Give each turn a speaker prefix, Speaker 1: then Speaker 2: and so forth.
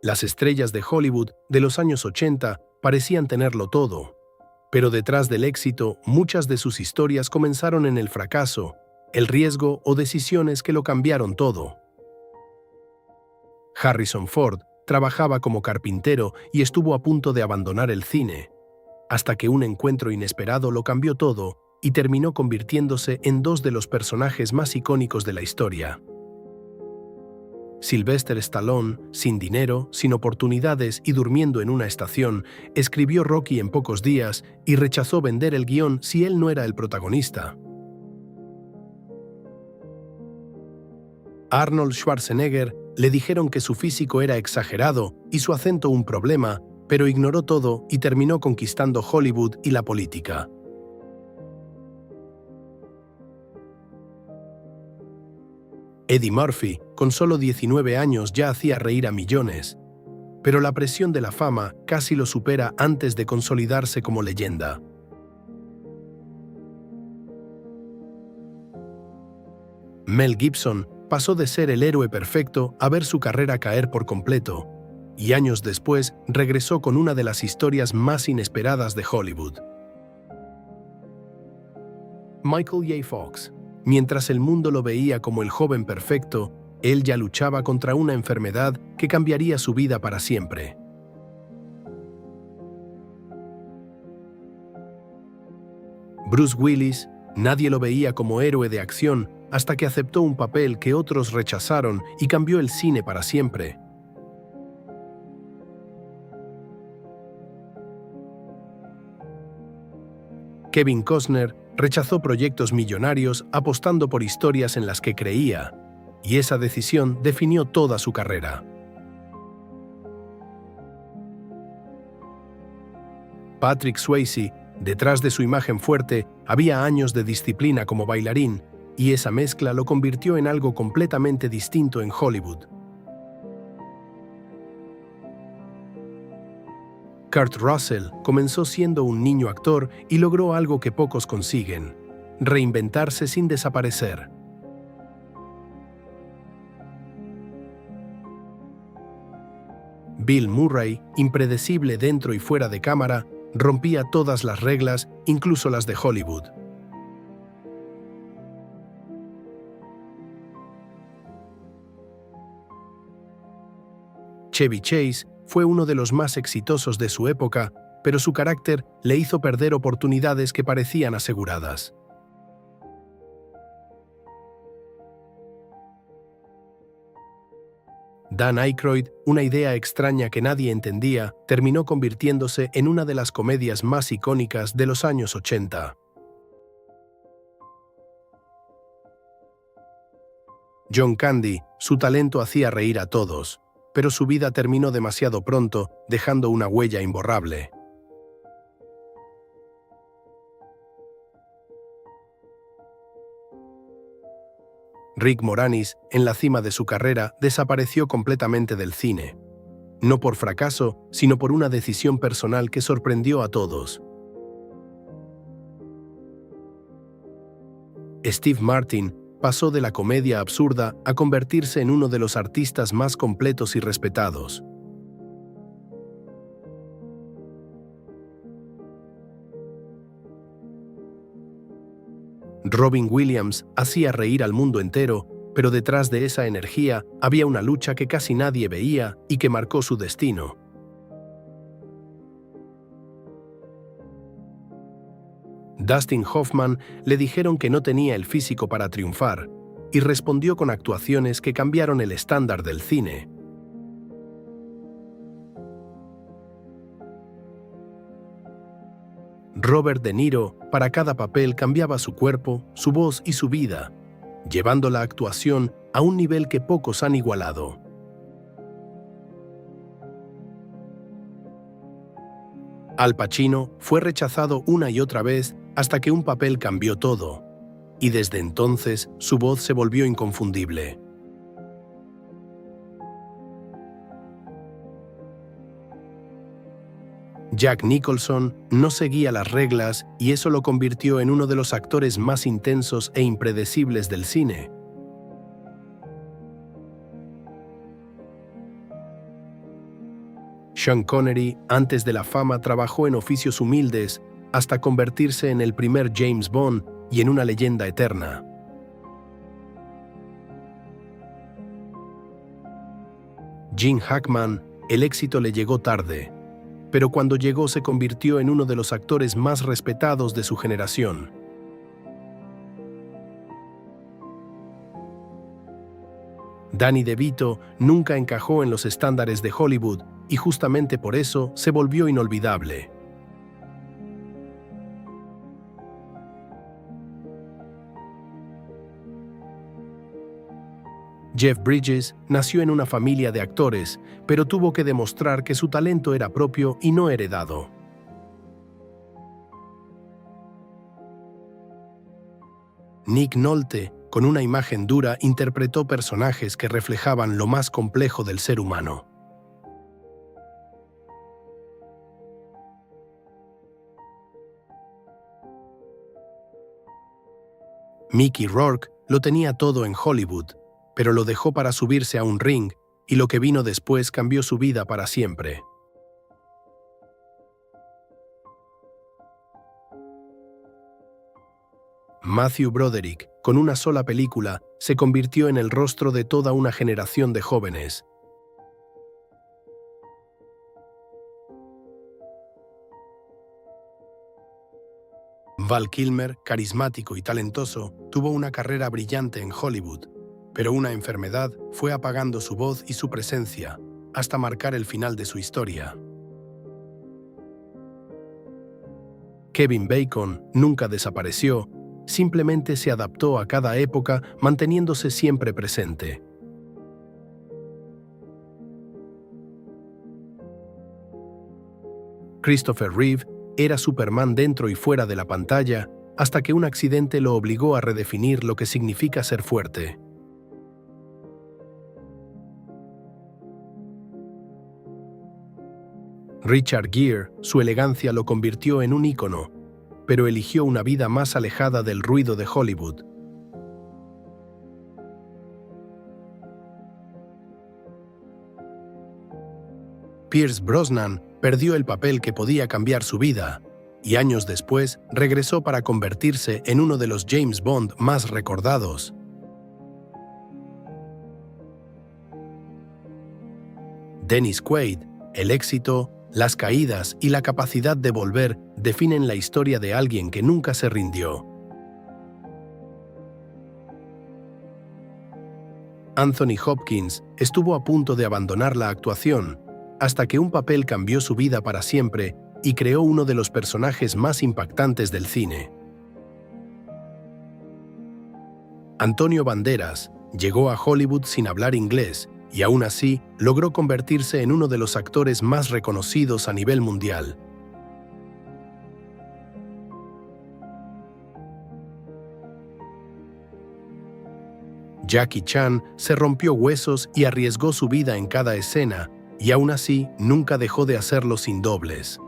Speaker 1: Las estrellas de Hollywood de los años 80 parecían tenerlo todo, pero detrás del éxito, muchas de sus historias comenzaron en el fracaso, el riesgo o decisiones que lo cambiaron todo. Harrison Ford trabajaba como carpintero y estuvo a punto de abandonar el cine, hasta que un encuentro inesperado lo cambió todo y terminó convirtiéndose en dos de los personajes más icónicos de la historia. Sylvester Stallone, sin dinero, sin oportunidades y durmiendo en una estación, escribió Rocky en pocos días y rechazó vender el guión si él no era el protagonista. A Arnold Schwarzenegger le dijeron que su físico era exagerado y su acento un problema, pero ignoró todo y terminó conquistando Hollywood y la política. Eddie Murphy, con solo 19 años, ya hacía reír a millones, pero la presión de la fama casi lo supera antes de consolidarse como leyenda. Mel Gibson pasó de ser el héroe perfecto a ver su carrera caer por completo, y años después regresó con una de las historias más inesperadas de Hollywood. Michael J. Fox. Mientras el mundo lo veía como el joven perfecto, él ya luchaba contra una enfermedad que cambiaría su vida para siempre. Bruce Willis, nadie lo veía como héroe de acción hasta que aceptó un papel que otros rechazaron y cambió el cine para siempre. Kevin Costner rechazó proyectos millonarios apostando por historias en las que creía, y esa decisión definió toda su carrera. Patrick Swayze, detrás de su imagen fuerte, había años de disciplina como bailarín, y esa mezcla lo convirtió en algo completamente distinto en Hollywood. Kurt Russell comenzó siendo un niño actor y logró algo que pocos consiguen: reinventarse sin desaparecer. Bill Murray, impredecible dentro y fuera de cámara, rompía todas las reglas, incluso las de Hollywood. Chevy Chase fue uno de los más exitosos de su época, pero su carácter le hizo perder oportunidades que parecían aseguradas. Dan Aykroyd, una idea extraña que nadie entendía, terminó convirtiéndose en una de las comedias más icónicas de los años 80. John Candy, su talento hacía reír a todos, pero su vida terminó demasiado pronto, dejando una huella imborrable. Rick Moranis, en la cima de su carrera, desapareció completamente del cine. No por fracaso, sino por una decisión personal que sorprendió a todos. Steve Martin pasó de la comedia absurda a convertirse en uno de los artistas más completos y respetados. Robin Williams hacía reír al mundo entero, pero detrás de esa energía había una lucha que casi nadie veía y que marcó su destino. Dustin Hoffman le dijeron que no tenía el físico para triunfar, y respondió con actuaciones que cambiaron el estándar del cine. Robert De Niro, para cada papel, cambiaba su cuerpo, su voz y su vida, llevando la actuación a un nivel que pocos han igualado. Al Pacino fue rechazado una y otra vez hasta que un papel cambió todo, y desde entonces su voz se volvió inconfundible. Jack Nicholson no seguía las reglas y eso lo convirtió en uno de los actores más intensos e impredecibles del cine. Sean Connery, antes de la fama, trabajó en oficios humildes hasta convertirse en el primer James Bond y en una leyenda eterna. Gene Hackman, el éxito le llegó tarde, pero cuando llegó se convirtió en uno de los actores más respetados de su generación. Danny DeVito nunca encajó en los estándares de Hollywood y justamente por eso se volvió inolvidable. Jeff Bridges nació en una familia de actores, pero tuvo que demostrar que su talento era propio y no heredado. Nick Nolte, con una imagen dura, interpretó personajes que reflejaban lo más complejo del ser humano. Mickey Rourke lo tenía todo en Hollywood, pero lo dejó para subirse a un ring, y lo que vino después cambió su vida para siempre. Matthew Broderick, con una sola película, se convirtió en el rostro de toda una generación de jóvenes. Val Kilmer, carismático y talentoso, tuvo una carrera brillante en Hollywood, pero una enfermedad fue apagando su voz y su presencia, hasta marcar el final de su historia. Kevin Bacon nunca desapareció, simplemente se adaptó a cada época, manteniéndose siempre presente. Christopher Reeve era Superman dentro y fuera de la pantalla, hasta que un accidente lo obligó a redefinir lo que significa ser fuerte. Richard Gere, su elegancia lo convirtió en un ícono, pero eligió una vida más alejada del ruido de Hollywood. Pierce Brosnan perdió el papel que podía cambiar su vida, y años después regresó para convertirse en uno de los James Bond más recordados. Dennis Quaid, el éxito, las caídas y la capacidad de volver definen la historia de alguien que nunca se rindió. Anthony Hopkins estuvo a punto de abandonar la actuación, hasta que un papel cambió su vida para siempre y creó uno de los personajes más impactantes del cine. Antonio Banderas llegó a Hollywood sin hablar inglés y aún así logró convertirse en uno de los actores más reconocidos a nivel mundial. Jackie Chan se rompió huesos y arriesgó su vida en cada escena, y aún así nunca dejó de hacerlo sin dobles.